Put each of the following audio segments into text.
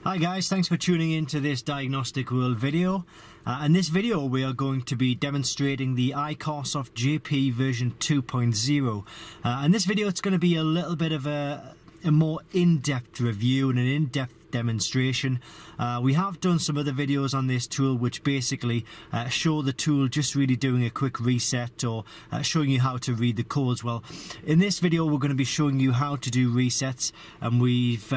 Hi guys, thanks for tuning in to this Diagnostic World video. In this video we are going to be demonstrating the iCarsoft JP version 2.0. In this video it's going to be a little bit of a more in-depth review and an in-depth demonstration. We have done some other videos on this tool which basically show the tool just really doing a quick reset or showing you how to read the codes. Well, in this video we're going to be showing you how to do resets, and we've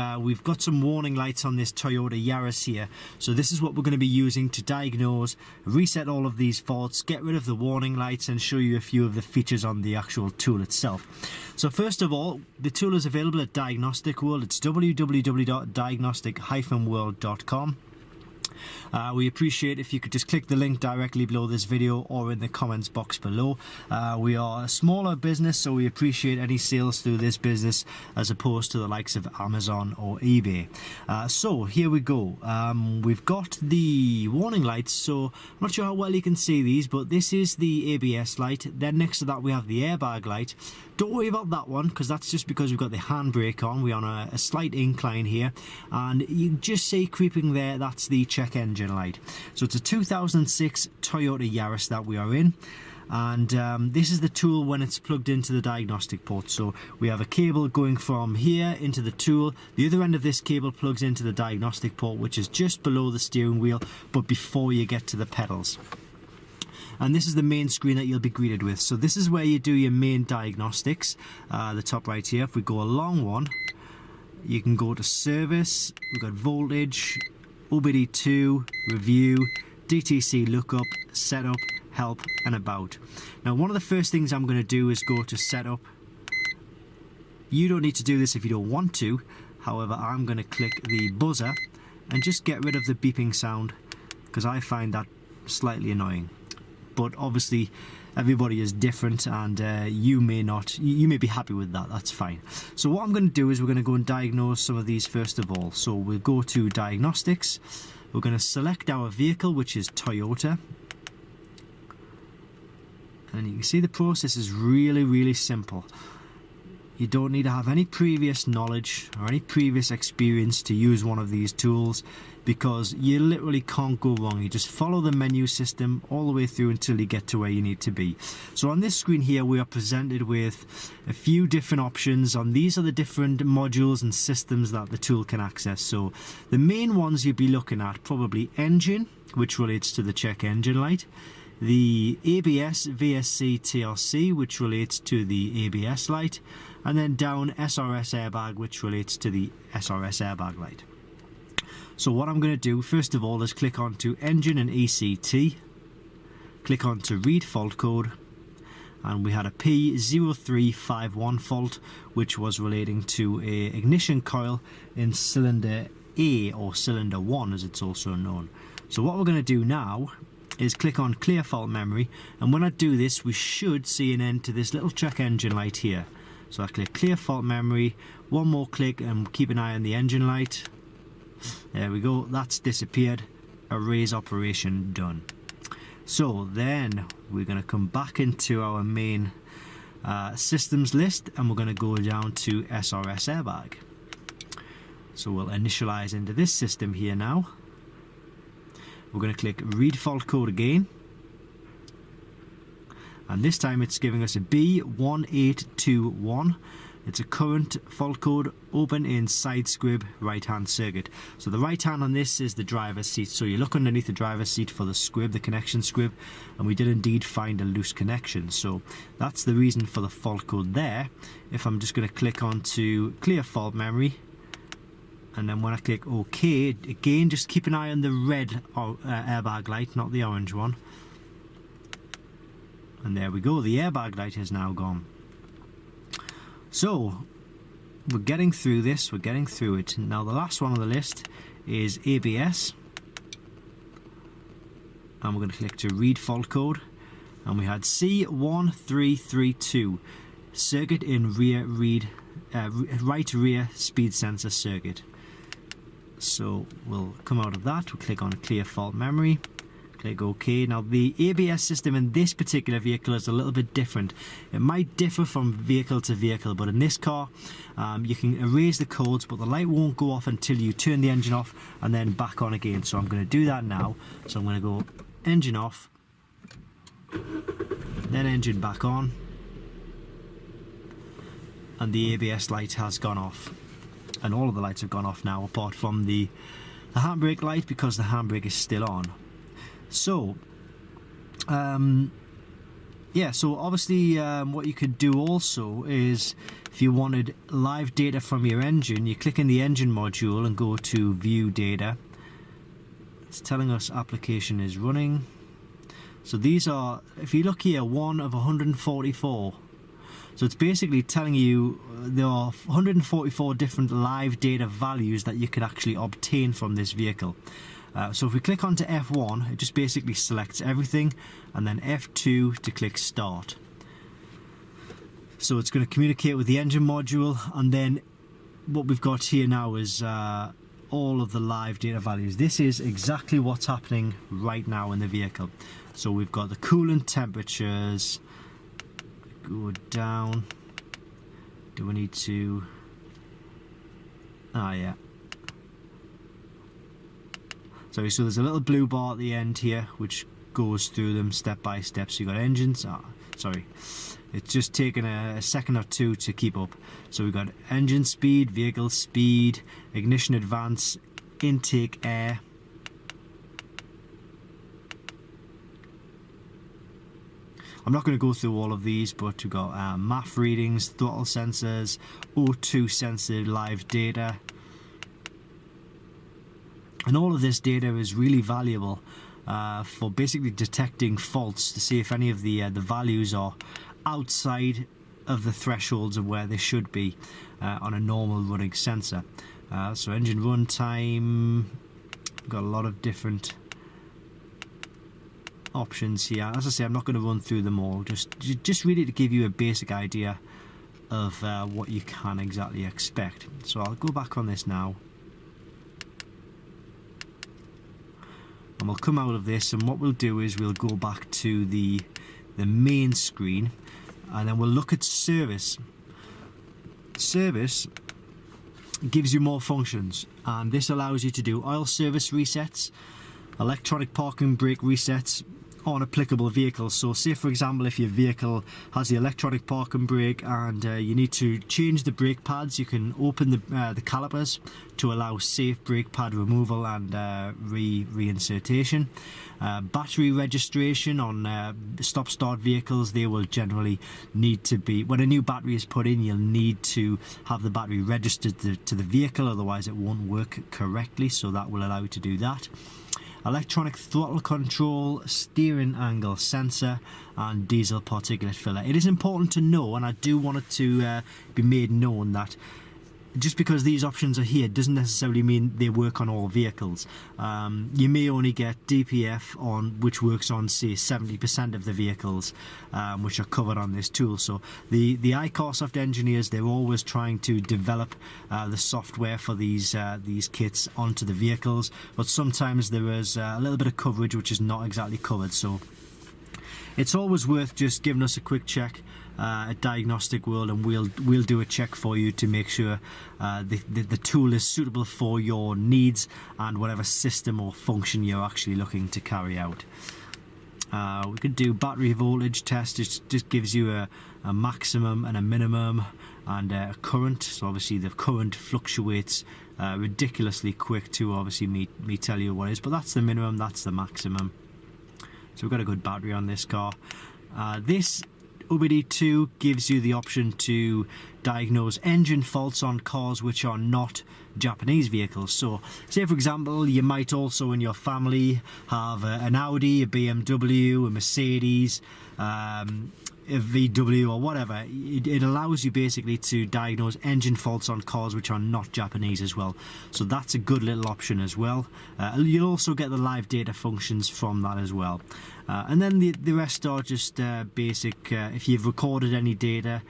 got some warning lights on this Toyota Yaris here. So this is what we're going to be using to diagnose, reset all of these faults, get rid of the warning lights, and show you a few of the features on the actual tool itself. So first of all, the tool is available at Diagnostic World. It's www.diagnostic-world.com. We appreciate if you could just click the link directly below this video or in the comments box below. We are a smaller business, so we appreciate any sales through this business as opposed to the likes of Amazon or eBay. So here we go. We've got the warning lights, so I'm not sure how well you can see these, but this is the ABS light. Then next to that we have the airbag light. Don't worry about that one, because that's just because we've got the handbrake on. We're on a slight incline here, and you can just see creeping there, that's the check engine light. So it's a 2006 Toyota Yaris that we are in, and this is the tool when it's plugged into the diagnostic port. So we have a cable going from here into the tool. The other end of this cable plugs into the diagnostic port, which is just below the steering wheel but before you get to the pedals. And this is the main screen that you'll be greeted with. So this is where you do your main diagnostics, the top right here. If we go along one, you can go to service, we've got voltage, OBD2, review, DTC lookup, setup, help, and about. Now one of the first things I'm going to do is go to setup. You don't need to do this if you don't want to. However, I'm going to click the buzzer and just get rid of the beeping sound, because I find that slightly annoying. But obviously everybody is different, and you may be happy with that. That's fine. So what I'm going to do is we're going to go and diagnose some of these first of all. So we'll go to diagnostics, we're going to select our vehicle, which is Toyota, and you can see the process is really simple. You don't need to have any previous knowledge or any previous experience to use one of these tools, because you literally can't go wrong. You just follow the menu system all the way through until you get to where you need to be. So on this screen here we are presented with a few different options, and these are the different modules and systems that the tool can access. So the main ones you'd be looking at, probably engine, which relates to the check engine light, the ABS VSC TRC, which relates to the ABS light, and then down Srs Airbag, which relates to the Srs Airbag light. So what I'm going to do first of all is click onto engine and ECT, click onto read fault code, and we had a P0351 fault which was relating to a ignition coil in cylinder A, or cylinder 1 as it's also known. So what we're going to do now is click on clear fault memory, and when I do this we should see an end to this little check engine light here. So I click clear fault memory, one more click, and keep an eye on the engine light. There we go, that's disappeared. Erase operation done. So then we're going to come back into our main systems list, and we're going to go down to Srs Airbag. So we'll initialize into this system here now. We're going to click read fault code again, and this time it's giving us a B1821. It's a current fault code, open in side squib right hand circuit. So the right hand on this is the driver's seat, so you look underneath the driver's seat for the squib, the connection squib, and we did indeed find a loose connection. So that's the reason for the fault code there. If I'm just going to click on to clear fault memory, and then when I click OK, again just keep an eye on the red airbag light, not the orange one. And there we go, the airbag light is now gone. So we're getting through this, we're getting through it. Now the last one on the list is ABS, and we're going to click to read fault code, and we had C1332 circuit in right rear speed sensor circuit. So we'll come out of that, we'll click on clear fault memory, Click OK. Now the ABS system in this particular vehicle is a little bit different. It might differ from vehicle to vehicle, but in this car you can erase the codes, but the light won't go off until you turn the engine off and then back on again. So I'm going to do that now. So I'm going to go engine off, then engine back on, and the ABS light has gone off, and all of the lights have gone off now apart from the handbrake light, because the handbrake is still on. So yeah, so obviously what you could do also is, if you wanted live data from your engine, you click in the engine module and go to view data. It's telling us application is running. So these are, if you look here, 1 of 144. So it's basically telling you there are 144 different live data values that you can actually obtain from this vehicle. So if we click onto F1, it just basically selects everything, and then F2 to click start. So it's going to communicate with the engine module, and then what we've got here now is all of the live data values. This is exactly what's happening right now in the vehicle. So we've got the coolant temperatures. Go down. Do we need to? Ah, yeah. Sorry, so there's a little blue bar at the end here which goes through them step by step. So you've got engines. Sorry, it's just taken a second or two to keep up. So we've got engine speed, vehicle speed, ignition advance, intake air. I'm not going to go through all of these, but we've got MAF readings, throttle sensors, O2 sensor live data. And all of this data is really valuable for basically detecting faults, to see if any of the values are outside of the thresholds of where they should be on a normal running sensor. So engine run time, got a lot of different options here. As I say, I'm not going to run through them all, just really to give you a basic idea of what you can exactly expect. So I'll go back on this now, and we'll come out of this, and what we'll do is we'll go back to the main screen, and then we'll look at service. Service gives you more functions, and this allows you to do oil service resets, electronic parking brake resets on applicable vehicles. So say for example, if your vehicle has the electronic parking brake and you need to change the brake pads, you can open the calipers to allow safe brake pad removal and reinsertion. Battery registration on stop-start vehicles, they will generally need to be, when a new battery is put in, you'll need to have the battery registered to the vehicle, otherwise it won't work correctly, so that will allow you to do that. Electronic throttle control, steering angle sensor, and diesel particulate filler. It is important to know, and I do want it to be made known, that just because these options are here doesn't necessarily mean they work on all vehicles. You may only get DPF on, which works on say 70% of the vehicles which are covered on this tool. So the iCarsoft engineers, they're always trying to develop the software for these kits onto the vehicles, but sometimes there is a little bit of coverage which is not exactly covered. So it's always worth just giving us a quick check at Diagnostic World, and we'll do a check for you to make sure the tool is suitable for your needs and whatever system or function you're actually looking to carry out. We could do battery voltage test. It just gives you a maximum and a minimum, and a current. So obviously the current fluctuates ridiculously quick to obviously me tell you what it is, but that's the minimum, that's the maximum. So we've got a good battery on this car. This OBD2 gives you the option to diagnose engine faults on cars which are not Japanese vehicles. So say for example, you might also in your family have an Audi, a BMW, a Mercedes, a VW or whatever. It allows you basically to diagnose engine faults on cars which are not Japanese as well. So that's a good little option as well. You'll also get the live data functions from that as well. And then the rest are just basic. If you've recorded any data,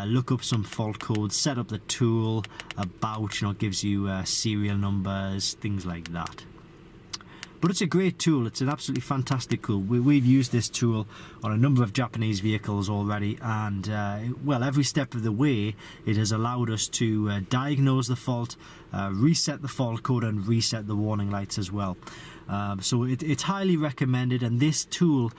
look up some fault codes, set up the tool, about, gives you serial numbers, things like that. but it's a great tool. It's an absolutely fantastic tool. We've used this tool on a number of Japanese vehicles already, and well, every step of the way it has allowed us to diagnose the fault, reset the fault code, and reset the warning lights as well. So it's highly recommended, and this tool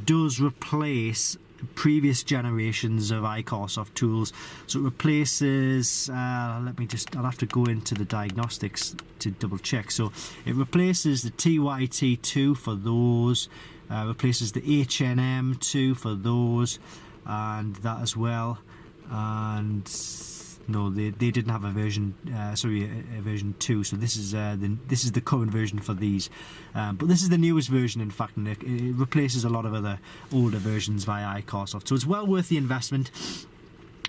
does replace previous generations of iCarsoft tools. So it replaces, I'll have to go into the diagnostics to double check. So it replaces the TYT2 for those, replaces the HNM2 for those, and that as well. And no, they didn't have a version, a version 2. So this is the current version for these, but this is the newest version, in fact, and it replaces a lot of other older versions via iCarsoft. So it's well worth the investment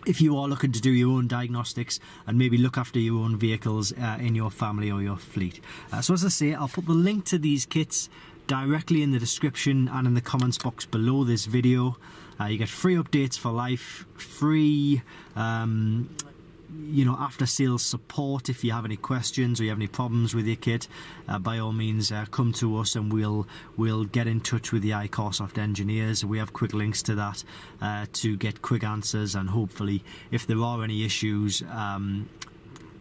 if you are looking to do your own diagnostics and maybe look after your own vehicles in your family or your fleet. So as I say, I'll put the link to these kits directly in the description and in the comments box below this video. You get free updates for life, free after sales support. If you have any questions or you have any problems with your kit, by all means come to us and we'll get in touch with the iCarsoft engineers. We have quick links to that to get quick answers, and hopefully if there are any issues,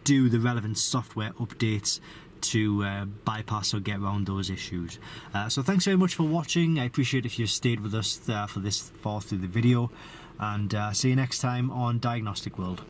do the relevant software updates to bypass or get around those issues. So thanks very much for watching. I appreciate if you stayed with us for this far through the video, and see you next time on Diagnostic World.